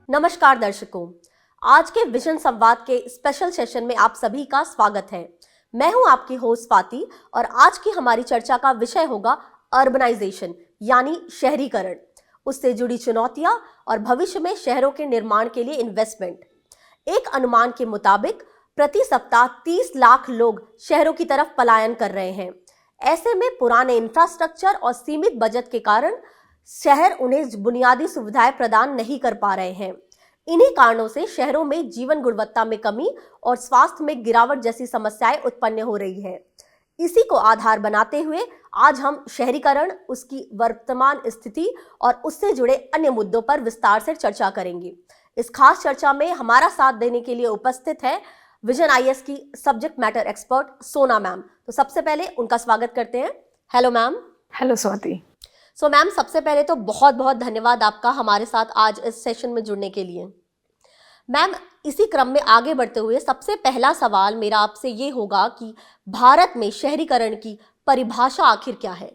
नमस्कार दर्शकों, आज के विजन संवाद के स्पेशल सेशन में आप सभी का स्वागत है। मैं हूं आपकी होस्ट स्वाति और आज की हमारी चर्चा का विषय होगा अर्बनाइजेशन यानी शहरीकरण, उससे जुड़ी चुनौतियां और भविष्य में शहरों के निर्माण के लिए इन्वेस्टमेंट। एक अनुमान के मुताबिक प्रति सप्ताह 30 लाख लोग शहरों की तरफ पलायन कर रहे हैं। ऐसे में पुराने इंफ्रास्ट्रक्चर और सीमित बजट के कारण शहर उन्हें बुनियादी सुविधाएं प्रदान नहीं कर पा रहे हैं। इन्हीं कारणों से शहरों में जीवन गुणवत्ता में कमी और स्वास्थ्य में गिरावट जैसी समस्याएं उत्पन्न हो रही है। इसी को आधार बनाते हुए आज हम शहरीकरण, उसकी वर्तमान स्थिति और उससे जुड़े अन्य मुद्दों पर विस्तार से चर्चा करेंगे। इस खास चर्चा में हमारा साथ देने के लिए उपस्थित है विजन आईएएस की सब्जेक्ट मैटर एक्सपर्ट सोना मैम। तो सबसे पहले उनका स्वागत करते हैं। Hello ma'am. Hello Swati. So ma'am, सबसे पहले तो बहुत बहुत धन्यवाद आपका हमारे साथ आज इस सेशन में जुड़ने के लिए। मैम, इसी क्रम में आगे बढ़ते हुए सबसे पहला सवाल मेरा आपसे ये होगा कि भारत में शहरीकरण की परिभाषा आखिर क्या है?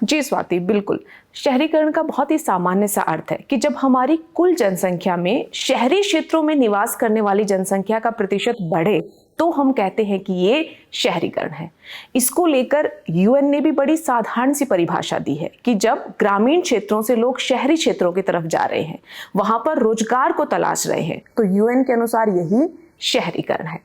जी स्वाति, बिल्कुल। शहरीकरण का बहुत ही सामान्य सा अर्थ है कि जब हमारी कुल जनसंख्या में शहरी क्षेत्रों में निवास करने वाली जनसंख्या का प्रतिशत बढ़े तो हम कहते हैं कि ये शहरीकरण है। इसको लेकर यूएन ने भी बड़ी साधारण सी परिभाषा दी है कि जब ग्रामीण क्षेत्रों से लोग शहरी क्षेत्रों की तरफ जा रहे हैं, वहां पर रोजगार को तलाश रहे हैं, तो यूएन के अनुसार यही शहरीकरण है।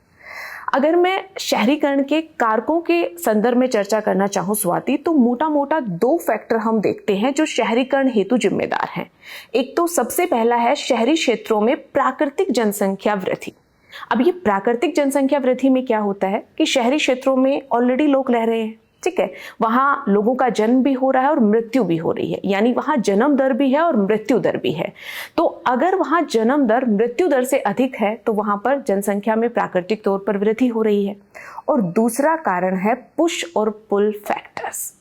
अगर मैं शहरीकरण के कारकों के संदर्भ में चर्चा करना चाहूँ स्वाति, तो मोटा मोटा 2 फैक्टर हम देखते हैं जो शहरीकरण हेतु जिम्मेदार हैं। एक तो सबसे पहला है शहरी क्षेत्रों में प्राकृतिक जनसंख्या वृद्धि। अब ये प्राकृतिक जनसंख्या वृद्धि में क्या होता है कि शहरी क्षेत्रों में ऑलरेडी लोग रह रहे हैं, ठीक है, वहां लोगों का जन्म भी हो रहा है और मृत्यु भी हो रही है, यानी वहां जन्म दर भी है और मृत्यु दर भी है। तो अगर वहां जन्म दर मृत्यु दर से अधिक है तो वहां पर जनसंख्या में प्राकृतिक तौर पर वृद्धि हो रही है। और दूसरा कारण है पुश और पुल फैक्टर्स,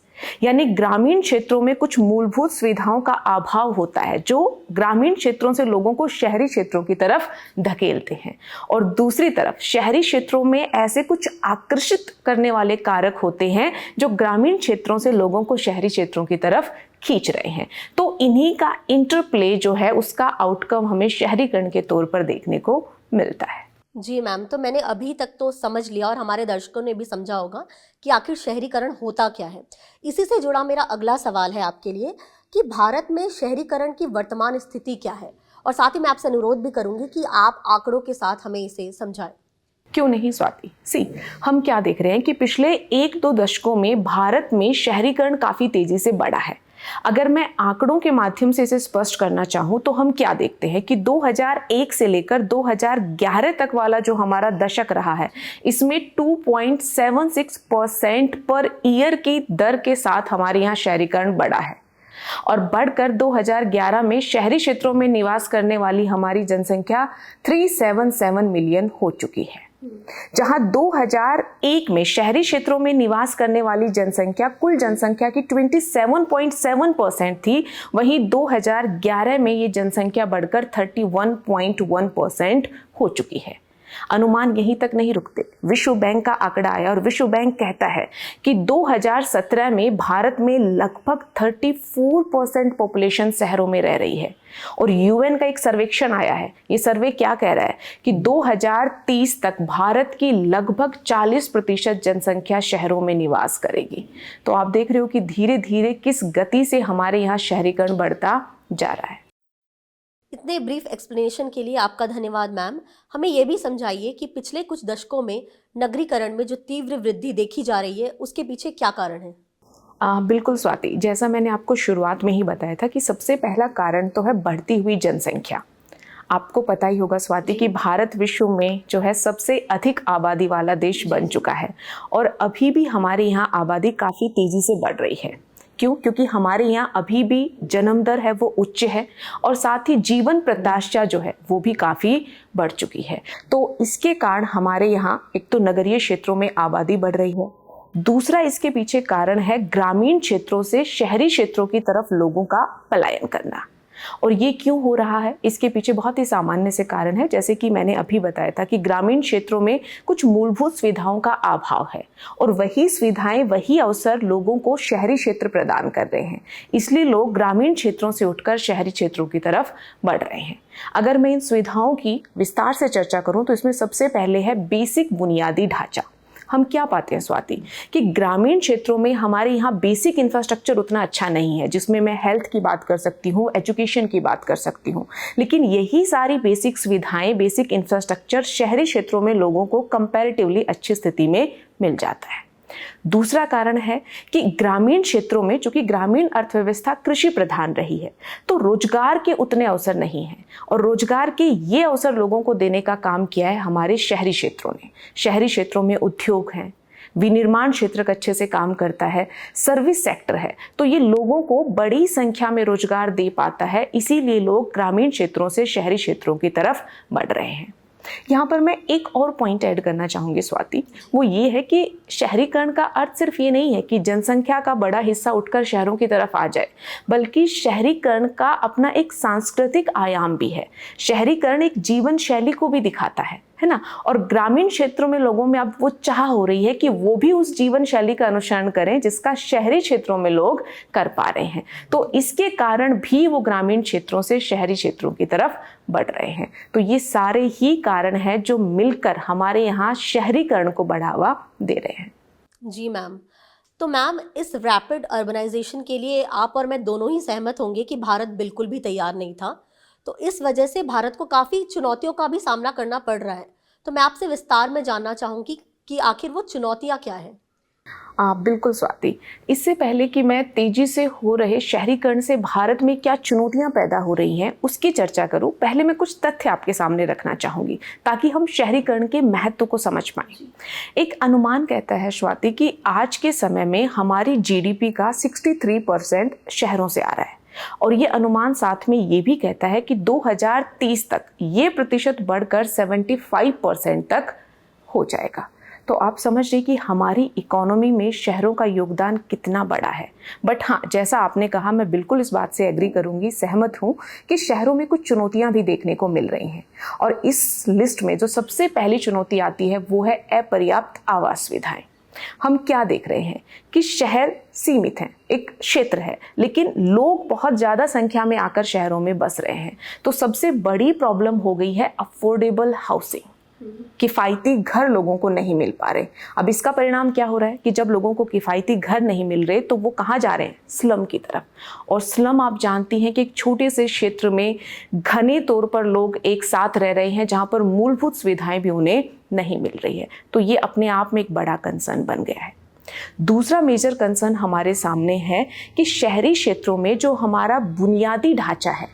यानी ग्रामीण क्षेत्रों में कुछ मूलभूत सुविधाओं का अभाव होता है जो ग्रामीण क्षेत्रों से लोगों को शहरी क्षेत्रों की तरफ धकेलते हैं। और दूसरी तरफ शहरी क्षेत्रों में ऐसे कुछ आकर्षित करने वाले कारक होते हैं जो ग्रामीण क्षेत्रों से लोगों को शहरी क्षेत्रों की तरफ खींच रहे हैं। तो इन्हीं का इंटरप्ले जो है उसका आउटकम हमें शहरीकरण के तौर पर देखने को मिलता है। जी मैम, तो मैंने अभी तक तो समझ लिया और हमारे दर्शकों ने भी समझा होगा कि आखिर शहरीकरण होता क्या है। इसी से जुड़ा मेरा अगला सवाल है आपके लिए कि भारत में शहरीकरण की वर्तमान स्थिति क्या है, और साथ ही मैं आपसे अनुरोध भी करूंगी कि आप आंकड़ों के साथ हमें इसे समझाएं। क्यों नहीं स्वाति। हम क्या देख रहे हैं कि पिछले 1-2 दशकों में भारत में शहरीकरण काफी तेजी से बढ़ा है। अगर मैं आंकड़ों के माध्यम से इसे स्पष्ट करना चाहूं तो हम क्या देखते हैं कि 2001 से लेकर 2011 तक वाला जो हमारा दशक रहा है, इसमें 2.76% पर ईयर की दर के साथ हमारे यहाँ शहरीकरण बढ़ा है। और बढ़कर 2011 में शहरी क्षेत्रों में निवास करने वाली हमारी जनसंख्या 377 मिलियन हो चुकी है। जहां 2001 में शहरी क्षेत्रों में निवास करने वाली जनसंख्या कुल जनसंख्या की 27.7% थी, वहीं 2011 में ये जनसंख्या बढ़कर 31.1% हो चुकी है। अनुमान यहीं तक नहीं रुकते। विश्व बैंक का आंकड़ा आया और विश्व बैंक कहता है कि 2017 में भारत में लगभग 34% पॉपुलेशन शहरों में रह रही है। और यूएन का एक सर्वेक्षण आया है, ये सर्वे क्या कह रहा है कि 2030 तक भारत की लगभग 40% जनसंख्या शहरों में निवास करेगी। तो आप देख रहे हो कि धीरे धीरे किस गति से हमारे यहाँ शहरीकरण बढ़ता जा रहा है। इतने ब्रीफ एक्सप्लेनेशन के लिए आपका धन्यवाद मैम। हमें यह भी समझाइए कि पिछले कुछ दशकों में नगरीकरण में जो तीव्र वृद्धि देखी जा रही है उसके पीछे क्या कारण है? बिल्कुल स्वाति, जैसा मैंने आपको शुरुआत में ही बताया था कि सबसे पहला कारण तो है बढ़ती हुई जनसंख्या। आपको पता ही होगा स्वाति कि भारत विश्व में जो है सबसे अधिक आबादी वाला देश बन चुका है और अभी भी हमारे यहाँ आबादी काफ़ी तेज़ी से बढ़ रही है। क्यों? क्योंकि हमारे यहाँ अभी भी जन्म दर है वो उच्च है और साथ ही जीवन प्रत्याशा जो है वो भी काफ़ी बढ़ चुकी है। तो इसके कारण हमारे यहाँ एक तो नगरीय क्षेत्रों में आबादी बढ़ रही है, दूसरा इसके पीछे कारण है ग्रामीण क्षेत्रों से शहरी क्षेत्रों की तरफ लोगों का पलायन करना। और ये क्यों हो रहा है, इसके पीछे बहुत ही सामान्य से कारण है। जैसे कि मैंने अभी बताया था कि ग्रामीण क्षेत्रों में कुछ मूलभूत सुविधाओं का अभाव है और वही सुविधाएं, वही अवसर लोगों को शहरी क्षेत्र प्रदान कर रहे हैं। इसलिए लोग ग्रामीण क्षेत्रों से उठकर शहरी क्षेत्रों की तरफ बढ़ रहे हैं। अगर मैं इन सुविधाओं की विस्तार से चर्चा करूं तो इसमें सबसे पहले है बेसिक बुनियादी ढांचा। हम क्या पाते हैं स्वाति कि ग्रामीण क्षेत्रों में हमारे यहाँ बेसिक इंफ्रास्ट्रक्चर उतना अच्छा नहीं है, जिसमें मैं हेल्थ की बात कर सकती हूँ, एजुकेशन की बात कर सकती हूँ। लेकिन यही सारी बेसिक सुविधाएं, बेसिक इंफ्रास्ट्रक्चर शहरी क्षेत्रों में लोगों को कंपैरेटिवली अच्छी स्थिति में मिल जाता है। दूसरा कारण है कि ग्रामीण क्षेत्रों में, चूंकि ग्रामीण अर्थव्यवस्था कृषि प्रधान रही है, तो रोजगार के उतने अवसर नहीं हैं और रोजगार के ये अवसर लोगों को देने का काम किया है हमारे शहरी क्षेत्रों ने। शहरी क्षेत्रों में उद्योग हैं, विनिर्माण क्षेत्र अच्छे से काम करता है, सर्विस सेक्टर है, तो ये लोगों को बड़ी संख्या में रोजगार दे पाता है। इसीलिए लोग ग्रामीण क्षेत्रों से शहरी क्षेत्रों की तरफ बढ़ रहे हैं। यहाँ पर मैं एक और पॉइंट ऐड करना चाहूँगी स्वाति, वो ये है कि शहरीकरण का अर्थ सिर्फ ये नहीं है कि जनसंख्या का बड़ा हिस्सा उठकर शहरों की तरफ आ जाए, बल्कि शहरीकरण का अपना एक सांस्कृतिक आयाम भी है। शहरीकरण एक जीवन शैली को भी दिखाता है ना। और ग्रामीण क्षेत्रों में लोगों में अब वो चाह हो रही है कि वो भी उस जीवन शैली का अनुसरण करें जिसका शहरी क्षेत्रों में लोग कर पा रहे हैं। तो इसके कारण भी वो ग्रामीण क्षेत्रों से शहरी क्षेत्रों की तरफ बढ़ रहे हैं। तो ये सारे ही कारण हैं जो मिलकर हमारे यहाँ शहरीकरण को बढ़ावा दे रहे हैं। जी मैम, तो मैम इस रैपिड अर्बनाइजेशन के लिए आप और मैं दोनों ही सहमत होंगे कि भारत बिल्कुल भी तैयार नहीं था। तो इस वजह से भारत को काफ़ी चुनौतियों का भी सामना करना पड़ रहा है। तो मैं आपसे विस्तार में जानना चाहूँगी कि आखिर वो चुनौतियाँ क्या हैं? बिल्कुल स्वाति, इससे पहले कि मैं तेजी से हो रहे शहरीकरण से भारत में क्या चुनौतियां पैदा हो रही हैं उसकी चर्चा करूं, पहले मैं कुछ तथ्य आपके सामने रखना चाहूंगी ताकि हम शहरीकरण के महत्व को समझ पाएं। एक अनुमान कहता है स्वाति कि आज के समय में हमारी जीडीपी का 63% शहरों से आ रहा है और ये अनुमान साथ में ये भी कहता है कि 2030 तक ये प्रतिशत बढ़कर 75% तक हो जाएगा। तो आप समझ रहे कि हमारी इकोनॉमी में शहरों का योगदान कितना बड़ा है। बट हाँ, जैसा आपने कहा, मैं बिल्कुल इस बात से एग्री करूंगी, सहमत हूँ कि शहरों में कुछ चुनौतियां भी देखने को मिल रही हैं। और इस लिस्ट में जो सबसे पहली चुनौती आती है वो है अपर्याप्त आवास सुविधाएं। हम क्या देख रहे हैं कि शहर सीमित हैं, एक क्षेत्र है, लेकिन लोग बहुत ज़्यादा संख्या में आकर शहरों में बस रहे हैं। तो सबसे बड़ी प्रॉब्लम हो गई है अफोर्डेबल हाउसिंग। किफ़ायती घर लोगों को नहीं मिल पा रहे। अब इसका परिणाम क्या हो रहा है कि जब लोगों को किफ़ायती घर नहीं मिल रहे तो वो कहाँ जा रहे हैं? स्लम की तरफ। और स्लम आप जानती हैं कि एक छोटे से क्षेत्र में घने तौर पर लोग एक साथ रह रहे हैं जहाँ पर मूलभूत सुविधाएं भी उन्हें नहीं मिल रही है। तो ये अपने आप में एक बड़ा कंसर्न बन गया है। दूसरा मेजर कंसर्न हमारे सामने है कि शहरी क्षेत्रों में जो हमारा बुनियादी ढांचा है,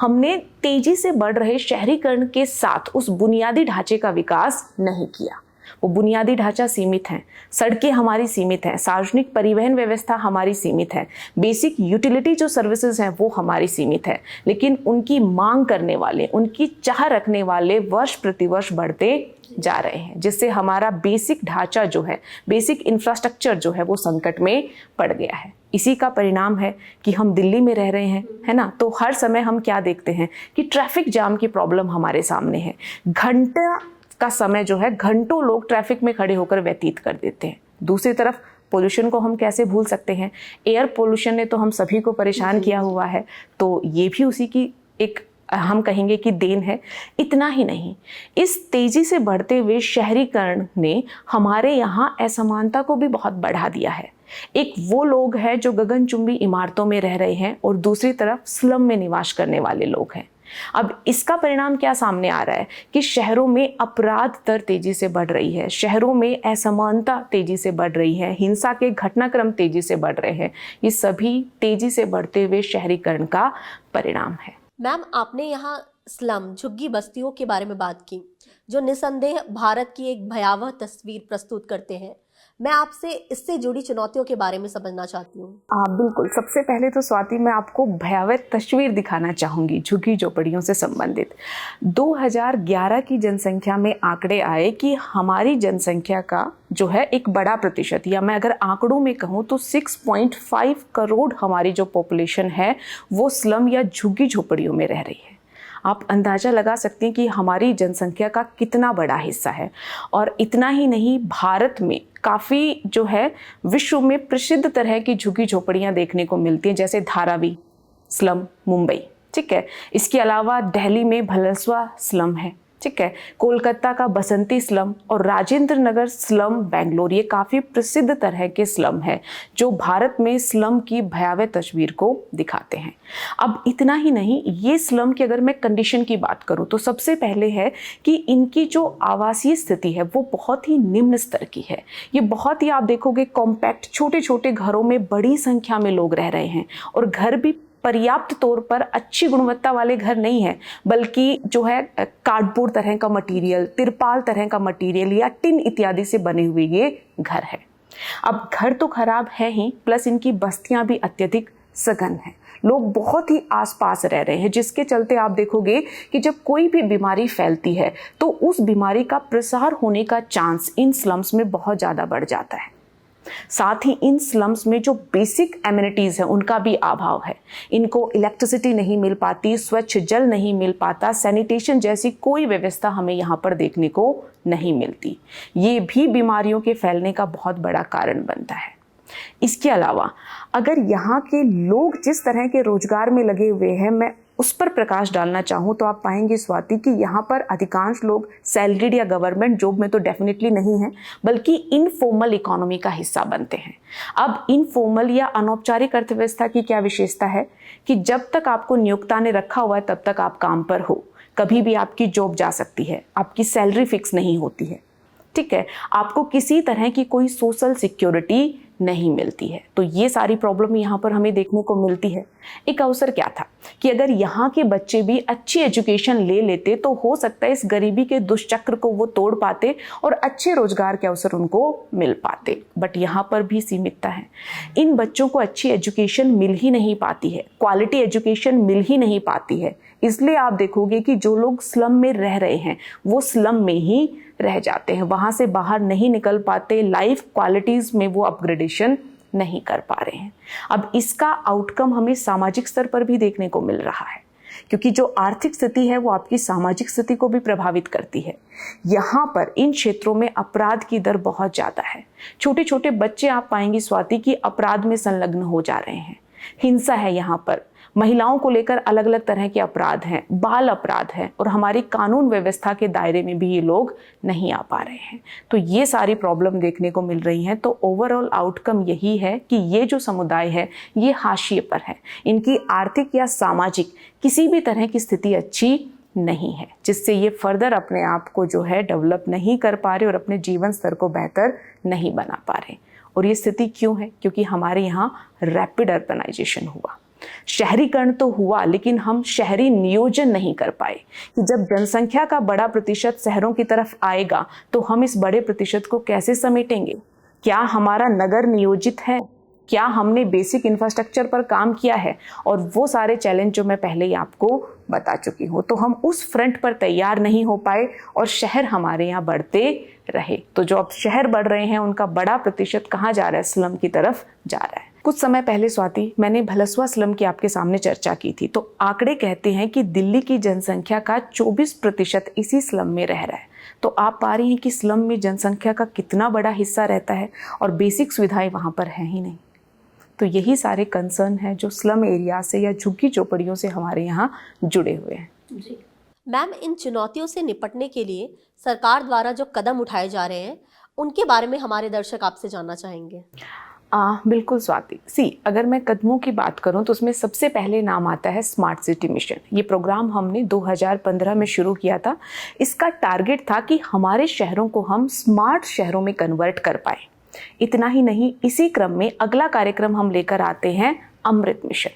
हमने तेजी से बढ़ रहे शहरीकरण के साथ उस बुनियादी ढांचे का विकास नहीं किया। वो बुनियादी ढांचा सीमित है, सड़कें हमारी सीमित हैं, सार्वजनिक परिवहन व्यवस्था हमारी सीमित है, बेसिक यूटिलिटी जो सर्विसेज हैं वो हमारी सीमित है, लेकिन उनकी मांग करने वाले, उनकी चाह रखने वाले वर्ष प्रतिवर्ष बढ़ते जा रहे हैं, जिससे हमारा बेसिक ढांचा जो है, बेसिक इंफ्रास्ट्रक्चर जो है वो संकट में पड़ गया है। इसी का परिणाम है कि हम दिल्ली में रह रहे हैं, है ना। तो हर समय हम क्या देखते हैं कि ट्रैफिक जाम की प्रॉब्लम हमारे सामने है। घंटा का समय जो है, घंटों लोग ट्रैफिक में खड़े होकर व्यतीत कर देते हैं। दूसरी तरफ पोल्यूशन को हम कैसे भूल सकते हैं? एयर पोल्यूशन ने तो हम सभी को परेशान किया हुआ है, तो ये भी उसी की एक हम कहेंगे कि देन है। इतना ही नहीं, इस तेजी से बढ़ते हुए शहरीकरण ने हमारे यहाँ असमानता को भी बहुत बढ़ा दिया है। एक वो लोग हैं जो गगनचुंबी इमारतों में रह रहे हैं और दूसरी तरफ स्लम में निवास करने वाले लोग हैं। अब इसका परिणाम क्या सामने आ रहा है कि शहरों में अपराध दर तेजी से बढ़ रही है, शहरों में असमानता तेजी से बढ़ रही है, हिंसा के घटनाक्रम तेजी से बढ़ रहे हैं। ये सभी तेजी से बढ़ते हुए शहरीकरण का परिणाम है। मैम, आपने यहाँ स्लम, झुग्गी बस्तियों के बारे में बात की, जो निसंदेह भारत की एक भयावह तस्वीर प्रस्तुत करते हैं। मैं आपसे इससे जुड़ी चुनौतियों के बारे में समझना चाहती हूँ। बिल्कुल। सबसे पहले तो स्वाति, मैं आपको भयावह तस्वीर दिखाना चाहूँगी झुग्गी झोपड़ियों से संबंधित। 2011 की जनसंख्या में आंकड़े आए कि हमारी जनसंख्या का जो है एक बड़ा प्रतिशत, या मैं अगर आंकड़ों में कहूँ तो 6.5 करोड़ हमारी जो पॉपुलेशन है वो स्लम या झुग्गी झोपड़ियों में रह रही है। आप अंदाज़ा लगा सकते हैं कि हमारी जनसंख्या का कितना बड़ा हिस्सा है। और इतना ही नहीं, भारत में काफ़ी जो है विश्व में प्रसिद्ध तरह की झुग्गी झोपड़ियाँ देखने को मिलती हैं, जैसे धारावी स्लम मुंबई, ठीक है। इसके अलावा दिल्ली में भलसवा स्लम है, ठीक है। कोलकाता का बसंती स्लम और राजेंद्र नगर स्लम बेंगलोर, ये काफ़ी प्रसिद्ध तरह के स्लम है जो भारत में स्लम की भयावह तस्वीर को दिखाते हैं। अब इतना ही नहीं, ये स्लम की अगर मैं कंडीशन की बात करूं तो सबसे पहले है कि इनकी जो आवासीय स्थिति है वो बहुत ही निम्न स्तर की है। ये बहुत ही, आप देखोगे, कॉम्पैक्ट छोटे छोटे घरों में बड़ी संख्या में लोग रह रहे हैं, और घर भी पर्याप्त तौर पर अच्छी गुणवत्ता वाले घर नहीं है, बल्कि जो है कार्डबोर्ड तरह का मटेरियल, तिरपाल तरह का मटेरियल या टिन इत्यादि से बने हुए ये घर है। अब घर तो खराब है ही, प्लस इनकी बस्तियां भी अत्यधिक सघन हैं। लोग बहुत ही आसपास रह रहे हैं, जिसके चलते आप देखोगे कि जब कोई भी बीमारी फैलती है तो उस बीमारी का प्रसार होने का चांस इन स्लम्स में बहुत ज़्यादा बढ़ जाता है। साथ ही इन स्लम्स में जो बेसिक एमिनिटीज है उनका भी अभाव है। इनको इलेक्ट्रिसिटी नहीं मिल पाती, स्वच्छ जल नहीं मिल पाता, सैनिटेशन जैसी कोई व्यवस्था हमें यहाँ पर देखने को नहीं मिलती। ये भी बीमारियों के फैलने का बहुत बड़ा कारण बनता है। इसके अलावा अगर यहाँ के लोग जिस तरह के रोजगार में लगे हुए हैं, मैं उस पर प्रकाश डालना चाहूँ तो आप पाएंगे स्वाति कि यहाँ पर अधिकांश लोग सैलरीड या गवर्नमेंट जॉब में तो डेफिनेटली नहीं है, बल्कि इनफॉर्मल इकोनॉमी का हिस्सा बनते हैं। अब इनफॉर्मल या अनौपचारिक अर्थव्यवस्था की क्या विशेषता है कि जब तक आपको नियोक्ता ने रखा हुआ है तब तक आप काम पर हो, कभी भी आपकी जॉब जा सकती है, आपकी सैलरी फिक्स नहीं होती है, ठीक है, आपको किसी तरह की कोई सोशल सिक्योरिटी नहीं मिलती है। तो ये सारी प्रॉब्लम यहाँ पर हमें देखने को मिलती है। एक अवसर क्या था कि अगर यहाँ के बच्चे भी अच्छी एजुकेशन ले लेते तो हो सकता है इस गरीबी के दुष्चक्र को वो तोड़ पाते और अच्छे रोजगार के अवसर उनको मिल पाते, बट यहाँ पर भी सीमितता है। इन बच्चों को अच्छी एजुकेशन मिल ही नहीं पाती है, क्वालिटी एजुकेशन मिल ही नहीं पाती है। इसलिए आप देखोगे कि जो लोग स्लम में रह रहे हैं वो स्लम में ही रह जाते हैं, वहाँ से बाहर नहीं निकल पाते, लाइफ क्वालिटीज़ में वो अपग्रेडेशन नहीं कर पा रहे हैं। अब इसका आउटकम हमें सामाजिक स्तर पर भी देखने को मिल रहा है, क्योंकि जो आर्थिक स्थिति है वो आपकी सामाजिक स्थिति को भी प्रभावित करती है। यहाँ पर इन क्षेत्रों में अपराध की दर बहुत ज़्यादा है। छोटे छोटे बच्चे आप पाएंगे स्वाति कि अपराध में संलग्न हो जा रहे हैं। हिंसा है यहाँ पर, महिलाओं को लेकर अलग अलग तरह के अपराध हैं, बाल अपराध हैं, और हमारी कानून व्यवस्था के दायरे में भी ये लोग नहीं आ पा रहे हैं। तो ये सारी प्रॉब्लम देखने को मिल रही हैं। तो ओवरऑल आउटकम यही है कि ये जो समुदाय है ये हाशिए पर है, इनकी आर्थिक या सामाजिक किसी भी तरह की स्थिति अच्छी नहीं है, जिससे ये फर्दर अपने आप को जो है डेवलप नहीं कर पा रहे और अपने जीवन स्तर को बेहतर नहीं बना पा रहे। और ये स्थिति क्यों है? क्योंकि हमारे यहाँ रैपिड अर्बनाइजेशन हुआ, शहरीकरण तो हुआ, लेकिन हम शहरी नियोजन नहीं कर पाए कि जब जनसंख्या का बड़ा प्रतिशत शहरों की तरफ आएगा तो हम इस बड़े प्रतिशत को कैसे समेटेंगे? क्या हमारा नगर नियोजित है? क्या हमने बेसिक इंफ्रास्ट्रक्चर पर काम किया है? और वो सारे चैलेंज जो मैं पहले ही आपको बता चुकी हूँ, तो हम उस फ्रंट पर तैयार नहीं हो पाए और शहर हमारे यहाँ बढ़ते रहे। तो जो अब शहर बढ़ रहे हैं उनका बड़ा प्रतिशत कहाँ जा रहा है? स्लम की तरफ जा रहा है। कुछ समय पहले स्वाति, मैंने भलसवा स्लम की आपके सामने चर्चा की थी, तो आंकड़े कहते हैं कि दिल्ली की जनसंख्या का 24% इसी स्लम में रह रहा है। तो आप पा रही हैं कि स्लम में जनसंख्या का कितना बड़ा हिस्सा रहता है और बेसिक सुविधाएं वहाँ पर हैं ही नहीं। तो यही सारे कंसर्न हैं जो स्लम एरिया से या झुग्गी झोपड़ियों से हमारे यहाँ जुड़े हुए हैं। जी मैम, इन चुनौतियों से निपटने के लिए सरकार द्वारा जो कदम उठाए जा रहे हैं उनके बारे में हमारे दर्शक आपसे जानना चाहेंगे। बिल्कुल स्वाति, अगर मैं कदमों की बात करूं तो उसमें सबसे पहले नाम आता है स्मार्ट सिटी मिशन। ये प्रोग्राम हमने 2015 में शुरू किया था। इसका टारगेट था कि हमारे शहरों को हम स्मार्ट शहरों में कन्वर्ट कर पाए। इतना ही नहीं, इसी क्रम में अगला कार्यक्रम हम लेकर आते हैं अमृत मिशन।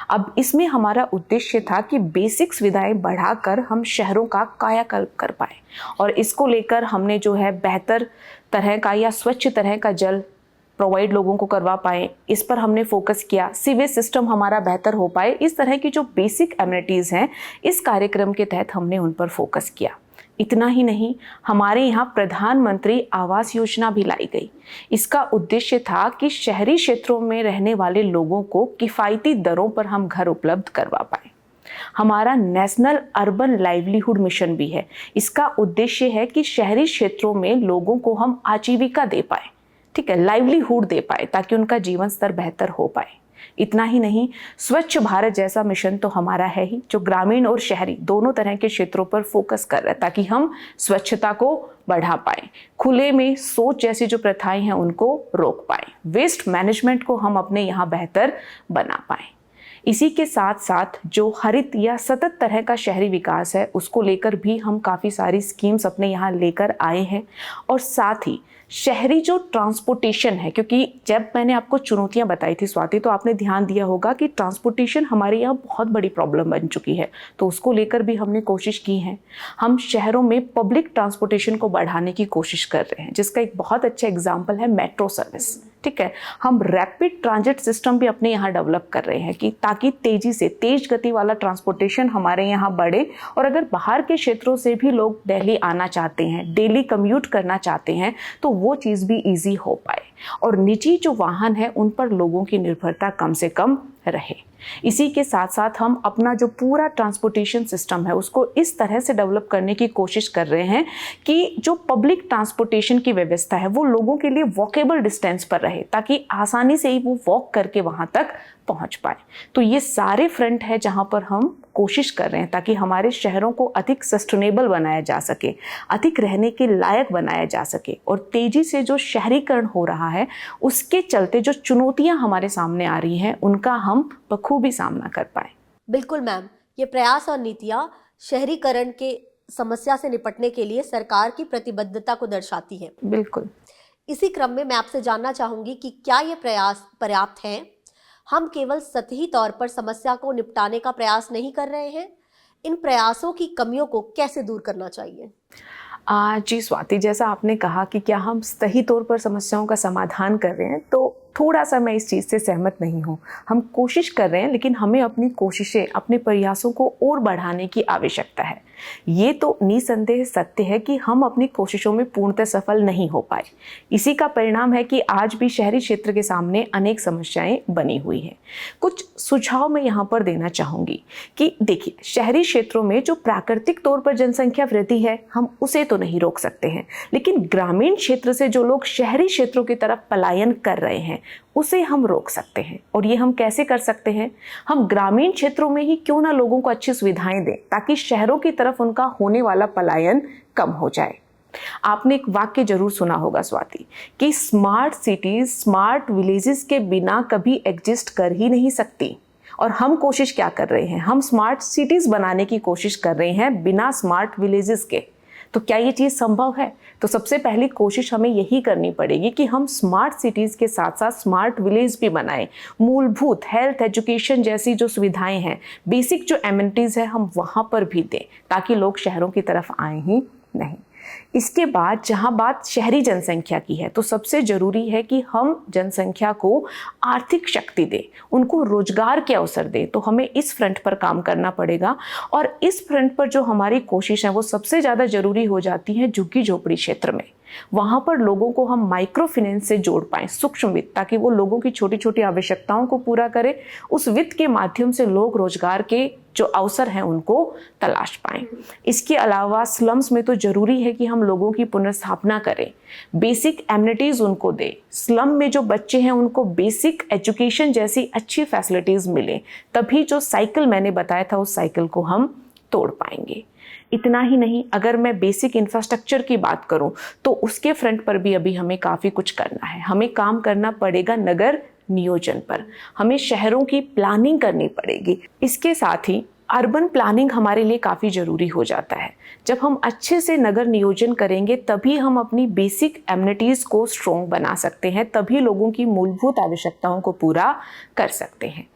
अब इसमें हमारा उद्देश्य था कि बेसिक सुविधाएं बढ़ाकर हम शहरों का कायाकल्प कर पाए, और इसको लेकर हमने जो है बेहतर तरह का या स्वच्छ तरह का जल प्रोवाइड लोगों को करवा पाए, इस पर हमने फोकस किया। सीवेज सिस्टम हमारा बेहतर हो पाए, इस तरह की जो बेसिक एमिनिटीज़ हैं इस कार्यक्रम के तहत हमने उन पर फोकस किया। इतना ही नहीं, हमारे यहाँ प्रधानमंत्री आवास योजना भी लाई गई। इसका उद्देश्य था कि शहरी क्षेत्रों में रहने वाले लोगों को किफ़ायती दरों पर हम घर उपलब्ध करवा पाए। हमारा नेशनल अर्बन लाइवलीहुड मिशन भी है। इसका उद्देश्य है कि शहरी क्षेत्रों में लोगों को हम आजीविका दे पाए, ठीक है, लाइवलीहुड दे पाए, ताकि उनका जीवन स्तर बेहतर हो पाए। इतना ही नहीं, स्वच्छ भारत जैसा मिशन तो हमारा है ही, जो ग्रामीण और शहरी दोनों तरह के क्षेत्रों पर फोकस कर रहा है, ताकि हम स्वच्छता को बढ़ा पाए, खुले में शौच जैसी जो प्रथाएं हैं उनको रोक पाए, वेस्ट मैनेजमेंट को हम अपने यहाँ बेहतर बना पाए। इसी के साथ साथ जो हरित या सतत तरह का शहरी विकास है उसको लेकर भी हम काफ़ी सारी स्कीम्स अपने यहाँ लेकर आए हैं। और साथ ही शहरी जो ट्रांसपोर्टेशन है, क्योंकि जब मैंने आपको चुनौतियां बताई थी स्वाति, तो आपने ध्यान दिया होगा कि ट्रांसपोर्टेशन हमारे यहाँ बहुत बड़ी प्रॉब्लम बन चुकी है, तो उसको लेकर भी हमने कोशिश की है। हम शहरों में पब्लिक ट्रांसपोर्टेशन को बढ़ाने की कोशिश कर रहे हैं, जिसका एक बहुत अच्छा एग्जाम्पल है मेट्रो सर्विस, ठीक है। हम रैपिड ट्रांजिट सिस्टम भी अपने यहाँ डेवलप कर रहे हैं कि ताकि तेजी से तेज गति वाला ट्रांसपोर्टेशन हमारे यहाँ बढ़े, और अगर बाहर के क्षेत्रों से भी लोग दिल्ली आना चाहते हैं, डेली कम्यूट करना चाहते हैं, तो वो चीज़ भी इजी हो पाए, और निजी जो वाहन है उन पर लोगों की निर्भरता कम से कम रहे। इसी के साथ साथ हम अपना जो पूरा ट्रांसपोर्टेशन सिस्टम है उसको इस तरह से डेवलप करने की कोशिश कर रहे हैं कि जो पब्लिक ट्रांसपोर्टेशन की व्यवस्था है वो लोगों के लिए वॉकेबल डिस्टेंस पर रहे, ताकि आसानी से ही वो वॉक करके वहाँ तक पहुँच पाए। तो ये सारे फ्रंट है जहाँ पर हम कोशिश कर रहे हैं ताकि हमारे शहरों को अधिक सस्टेनेबल बनाया जा सके, अधिक रहने के लायक बनाया जा सके, और तेजी से जो शहरीकरण हो रहा है उसके चलते जो चुनौतियां हमारे सामने आ रही हैं उनका हम बखूबी सामना कर पाए। बिल्कुल मैम, ये प्रयास और नीतियां शहरीकरण के समस्या से निपटने के लिए सरकार की प्रतिबद्धता को दर्शाती हैं। बिल्कुल। इसी क्रम में मैं आपसे जानना चाहूंगी कि क्या ये प्रयास पर्याप्त हैं? हम केवल सतही तौर पर समस्या को निपटाने का प्रयास नहीं कर रहे हैं, इन प्रयासों की कमियों को कैसे दूर करना चाहिए? जी स्वाति, जैसा आपने कहा कि क्या हम सही तौर पर समस्याओं का समाधान कर रहे हैं, तो थोड़ा सा मैं इस चीज़ से सहमत नहीं हूँ। हम कोशिश कर रहे हैं, लेकिन हमें अपनी कोशिशें, अपने प्रयासों को और बढ़ाने की आवश्यकता है। ये तो निसंदेह सत्य है कि हम अपनी कोशिशों में पूर्णतः सफल नहीं हो पाए। इसी का परिणाम है कि आज भी शहरी क्षेत्र के सामने अनेक समस्याएं बनी हुई हैं। कुछ सुझाव मैं यहाँ पर देना चाहूँगी कि देखिए, शहरी क्षेत्रों में जो प्राकृतिक तौर पर जनसंख्या वृद्धि है हम उसे तो नहीं रोक सकते हैं, लेकिन ग्रामीण क्षेत्र से जो लोग शहरी क्षेत्रों की तरफ पलायन कर रहे हैं उसे हम रोक सकते हैं। और ये हम कैसे कर सकते हैं? हम ग्रामीण क्षेत्रों में ही क्यों ना लोगों को अच्छी सुविधाएं दें, ताकि शहरों की तरफ उनका होने वाला पलायन कम हो जाए। आपने एक वाक्य जरूर सुना होगा स्वाति, कि स्मार्ट सिटीज स्मार्ट विलेजेस के बिना कभी एग्जिस्ट कर ही नहीं सकती। और हम कोशिश क्या कर रहे हैं? हम स्मार्ट सिटीज बनाने की कोशिश कर रहे हैं बिना स्मार्ट विलेजेस के। तो क्या ये चीज़ संभव है? तो सबसे पहली कोशिश हमें यही करनी पड़ेगी कि हम स्मार्ट सिटीज़ के साथ साथ स्मार्ट विलेज भी बनाएं। मूलभूत हेल्थ, एजुकेशन जैसी जो सुविधाएं हैं, बेसिक जो एमिनिटीज़ है, हम वहाँ पर भी दें, ताकि लोग शहरों की तरफ आए ही नहीं। इसके बाद जहाँ बात शहरी जनसंख्या की है, तो सबसे ज़रूरी है कि हम जनसंख्या को आर्थिक शक्ति दें, उनको रोजगार के अवसर दें। तो हमें इस फ्रंट पर काम करना पड़ेगा, और इस फ्रंट पर जो हमारी कोशिश है वो सबसे ज़्यादा ज़रूरी हो जाती है झुग्गी झोपड़ी क्षेत्र में। वहाँ पर लोगों को हम माइक्रो फाइनेंस से जोड़ पाएँ, सूक्ष्म वित्त, ताकि वो लोगों की छोटी छोटी आवश्यकताओं को पूरा करें। उस वित्त के माध्यम से लोग रोजगार के जो अवसर हैं उनको तलाश पाएं। इसके अलावा स्लम्स में तो ज़रूरी है कि हम लोगों की पुनर्स्थापना करें, बेसिक एमिनिटीज़ उनको दें। स्लम में जो बच्चे हैं उनको बेसिक एजुकेशन जैसी अच्छी फैसिलिटीज़ मिलें, तभी जो साइकिल मैंने बताया था उस साइकिल को हम तोड़ पाएंगे। इतना ही नहीं, अगर मैं बेसिक इंफ्रास्ट्रक्चर की बात करूं तो उसके फ्रंट पर भी अभी हमें काफ़ी कुछ करना है। हमें काम करना पड़ेगा नगर नियोजन पर, हमें शहरों की प्लानिंग करनी पड़ेगी। इसके साथ ही अर्बन प्लानिंग हमारे लिए काफ़ी ज़रूरी हो जाता है। जब हम अच्छे से नगर नियोजन करेंगे तभी हम अपनी बेसिक एमिनिटीज़ को स्ट्रॉन्ग बना सकते हैं, तभी लोगों की मूलभूत आवश्यकताओं को पूरा कर सकते हैं।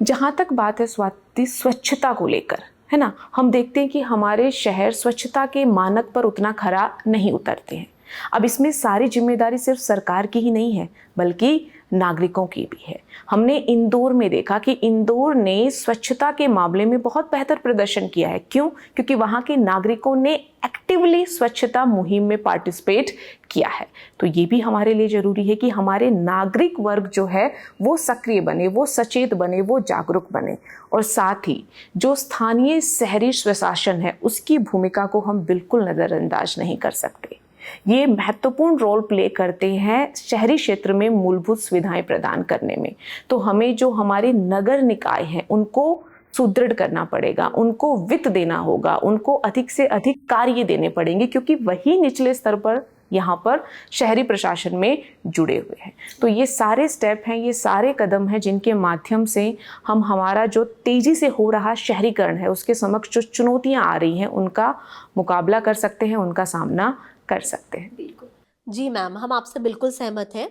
जहाँ तक बात है स्वाति स्वच्छता को लेकर, है ना, हम देखते हैं कि हमारे शहर स्वच्छता के मानक पर उतना खरा नहीं उतरते हैं। अब इसमें सारी जिम्मेदारी सिर्फ सरकार की ही नहीं है बल्कि नागरिकों की भी है। हमने इंदौर में देखा कि इंदौर ने स्वच्छता के मामले में बहुत बेहतर प्रदर्शन किया है। क्यों? क्योंकि वहाँ के नागरिकों ने एक्टिवली स्वच्छता मुहिम में पार्टिसिपेट किया है। तो ये भी हमारे लिए ज़रूरी है कि हमारे नागरिक वर्ग जो है वो सक्रिय बने, वो सचेत बने, वो जागरूक बने। और साथ ही जो स्थानीय शहरी स्वशासन है उसकी भूमिका को हम बिल्कुल नज़रअंदाज नहीं कर सकते। ये महत्वपूर्ण रोल प्ले करते हैं शहरी क्षेत्र में मूलभूत सुविधाएं प्रदान करने में। तो हमें जो हमारे नगर निकाय हैं उनको सुदृढ़ करना पड़ेगा, उनको वित्त देना होगा, उनको अधिक से अधिक कार्य देने पड़ेंगे, क्योंकि वही निचले स्तर पर यहाँ पर शहरी प्रशासन में जुड़े हुए हैं। तो ये सारे स्टेप हैं, ये सारे कदम हैं जिनके माध्यम से हम हमारा जो तेज़ी से हो रहा शहरीकरण है उसके समक्ष जो चुनौतियाँ आ रही हैं उनका मुकाबला कर सकते हैं, उनका सामना कर सकते हैं। बिल्कुल जी मैम, हम आपसे बिल्कुल सहमत हैं।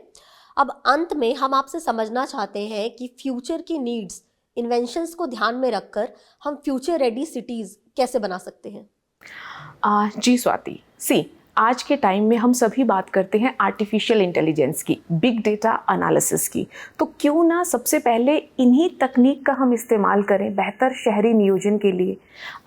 अब अंत में हम आपसे समझना चाहते हैं कि फ्यूचर की नीड्स, इन्वेंशंस को ध्यान में रखकर हम फ्यूचर रेडी सिटीज़ कैसे बना सकते हैं? जी स्वाति, आज के टाइम में हम सभी बात करते हैं आर्टिफिशियल इंटेलिजेंस की, बिग डेटा एनालिसिस की। तो क्यों ना सबसे पहले इन्हीं तकनीक का हम इस्तेमाल करें बेहतर शहरी नियोजन के लिए।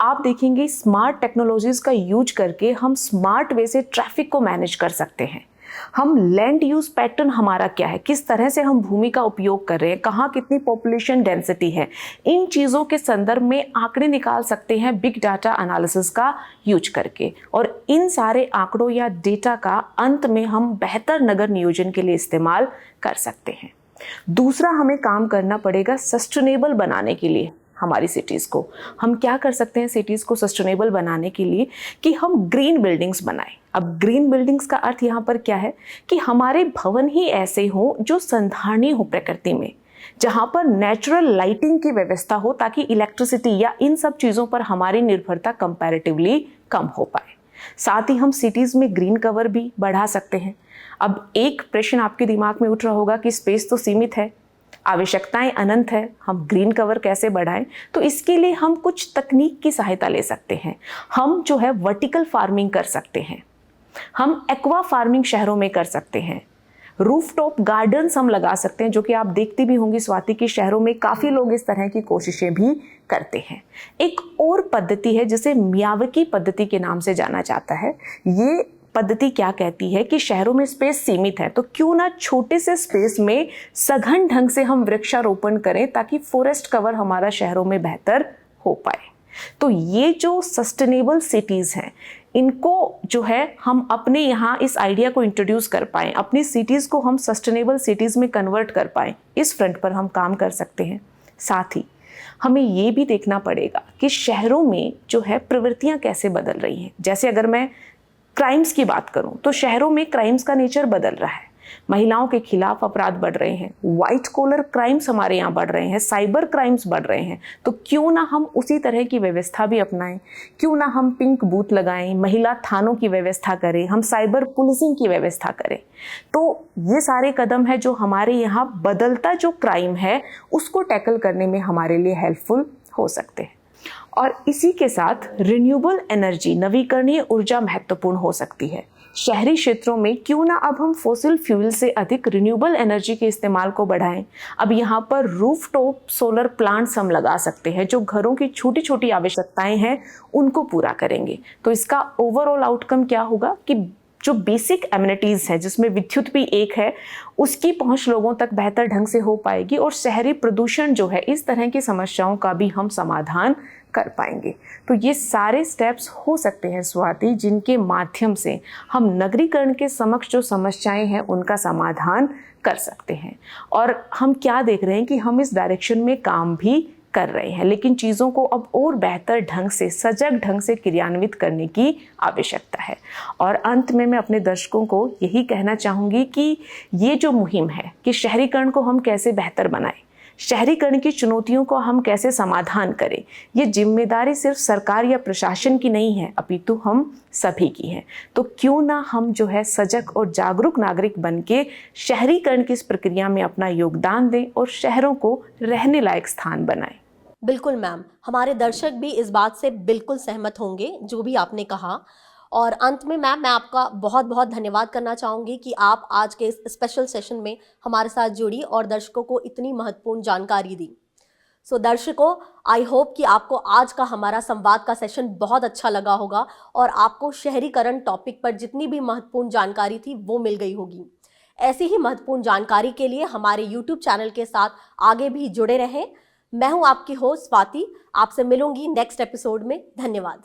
आप देखेंगे स्मार्ट टेक्नोलॉजीज़ का यूज करके हम स्मार्ट वे से ट्रैफिक को मैनेज कर सकते हैं। हम लैंड यूज पैटर्न हमारा क्या है, किस तरह से हम भूमि का उपयोग कर रहे हैं, कहाँ कितनी पॉपुलेशन डेंसिटी है, इन चीज़ों के संदर्भ में आंकड़े निकाल सकते हैं बिग डाटा एनालिसिस का यूज करके। और इन सारे आंकड़ों या डेटा का अंत में हम बेहतर नगर नियोजन के लिए इस्तेमाल कर सकते हैं। दूसरा, हमें काम करना पड़ेगा सस्टेनेबल बनाने के लिए हमारी सिटीज़ को। हम क्या कर सकते हैं सिटीज़ को सस्टेनेबल बनाने के लिए कि हम ग्रीन बिल्डिंग्स बनाएं। अब ग्रीन बिल्डिंग्स का अर्थ यहाँ पर क्या है कि हमारे भवन ही ऐसे हों जो संधारणीय हो प्रकृति में, जहाँ पर नेचुरल लाइटिंग की व्यवस्था हो ताकि इलेक्ट्रिसिटी या इन सब चीज़ों पर हमारी निर्भरता कंपैरेटिवली कम हो पाए। साथ ही हम सिटीज़ में ग्रीन कवर भी बढ़ा सकते हैं। अब एक प्रश्न आपके दिमाग में उठ रहा होगा कि स्पेस तो सीमित है, आवश्यकताएं अनंत है, हम ग्रीन कवर कैसे बढ़ाएं? तो इसके लिए हम कुछ तकनीक की सहायता ले सकते हैं। हम जो है वर्टिकल फार्मिंग कर सकते हैं, हम एक्वा फार्मिंग शहरों में कर सकते हैं, रूफटॉप गार्डन्स हम लगा सकते हैं, जो कि आप देखती भी होंगी स्वाति की शहरों में काफ़ी लोग इस तरह की कोशिशें भी करते हैं। एक और पद्धति है जिसे मियावाकी पद्धति के नाम से जाना जाता है। ये पद्धति क्या कहती है कि शहरों में स्पेस सीमित है, तो क्यों ना छोटे से स्पेस में सघन ढंग से हम वृक्षारोपण करें ताकि फॉरेस्ट कवर हमारा शहरों में बेहतर हो पाए। तो ये जो सस्टेनेबल सिटीज़ हैं इनको जो है हम अपने यहाँ इस आइडिया को इंट्रोड्यूस कर पाएँ, अपनी सिटीज़ को हम सस्टेनेबल सिटीज़ में कन्वर्ट कर पाएँ, इस फ्रंट पर हम काम कर सकते हैं। साथ ही हमें ये भी देखना पड़ेगा कि शहरों में जो है प्रवृत्तियाँ कैसे बदल रही हैं। जैसे अगर मैं क्राइम्स की बात करूं तो शहरों में क्राइम्स का नेचर बदल रहा है, महिलाओं के खिलाफ अपराध बढ़ रहे हैं, वाइट कॉलर क्राइम्स हमारे यहाँ बढ़ रहे हैं, साइबर क्राइम्स बढ़ रहे हैं। तो क्यों ना हम उसी तरह की व्यवस्था भी अपनाएं, क्यों ना हम पिंक बूथ लगाएं, महिला थानों की व्यवस्था करें, हम साइबर पुलिसिंग की व्यवस्था करें। तो ये सारे कदम है जो हमारे यहाँ बदलता जो क्राइम है उसको टैकल करने में हमारे लिए हेल्पफुल हो सकते हैं। और इसी के साथ रिन्यूएबल एनर्जी, नवीकरणीय ऊर्जा महत्वपूर्ण हो सकती है। शहरी क्षेत्रों में क्यों ना अब हम फॉसिल फ्यूल से अधिक रिन्यूएबल एनर्जी के इस्तेमाल को बढ़ाएं। अब यहाँ पर रूफटॉप सोलर प्लांट्स हम लगा सकते हैं जो घरों की छोटी छोटी आवश्यकताएं हैं उनको पूरा करेंगे। तो इसका ओवरऑल आउटकम क्या होगा कि जो बेसिक एमिनिटीज़ है जिसमें विद्युत भी एक है उसकी पहुंच लोगों तक बेहतर ढंग से हो पाएगी और शहरी प्रदूषण जो है इस तरह की समस्याओं का भी हम समाधान कर पाएंगे। तो ये सारे स्टेप्स हो सकते हैं स्वाति जिनके माध्यम से हम नगरीकरण के समक्ष जो समस्याएं हैं उनका समाधान कर सकते हैं। और हम क्या देख रहे हैं कि हम इस डायरेक्शन में काम भी कर रहे हैं, लेकिन चीज़ों को अब और बेहतर ढंग से, सजग ढंग से क्रियान्वित करने की आवश्यकता है। और अंत में मैं अपने दर्शकों को यही कहना चाहूँगी कि ये जो मुहिम है कि शहरीकरण को हम कैसे बेहतर बनाएं, शहरीकरण की चुनौतियों को हम कैसे समाधान करें, ये जिम्मेदारी सिर्फ सरकार या प्रशासन की नहीं है, अपितु हम सभी की है। तो क्यों ना हम जो है सजग और जागरूक नागरिक बन के शहरीकरण की इस प्रक्रिया में अपना योगदान दें और शहरों को रहने लायक स्थान बनाएं। बिल्कुल मैम, हमारे दर्शक भी इस बात से बिल्कुल सहमत होंगे जो भी आपने कहा। और अंत में मैम, मैं आपका बहुत बहुत धन्यवाद करना चाहूँगी कि आप आज के इस स्पेशल सेशन में हमारे साथ जुड़ी और दर्शकों को इतनी महत्वपूर्ण जानकारी दी। सो दर्शकों, आई होप कि आपको आज का हमारा संवाद का सेशन बहुत अच्छा लगा होगा और आपको शहरीकरण टॉपिक पर जितनी भी महत्वपूर्ण जानकारी थी वो मिल गई होगी। ऐसी ही महत्वपूर्ण जानकारी के लिए हमारे YouTube चैनल के साथ आगे भी जुड़े रहें। मैं हूं आपकी होस्ट स्वाति, आपसे मिलूंगी नेक्स्ट एपिसोड में। धन्यवाद।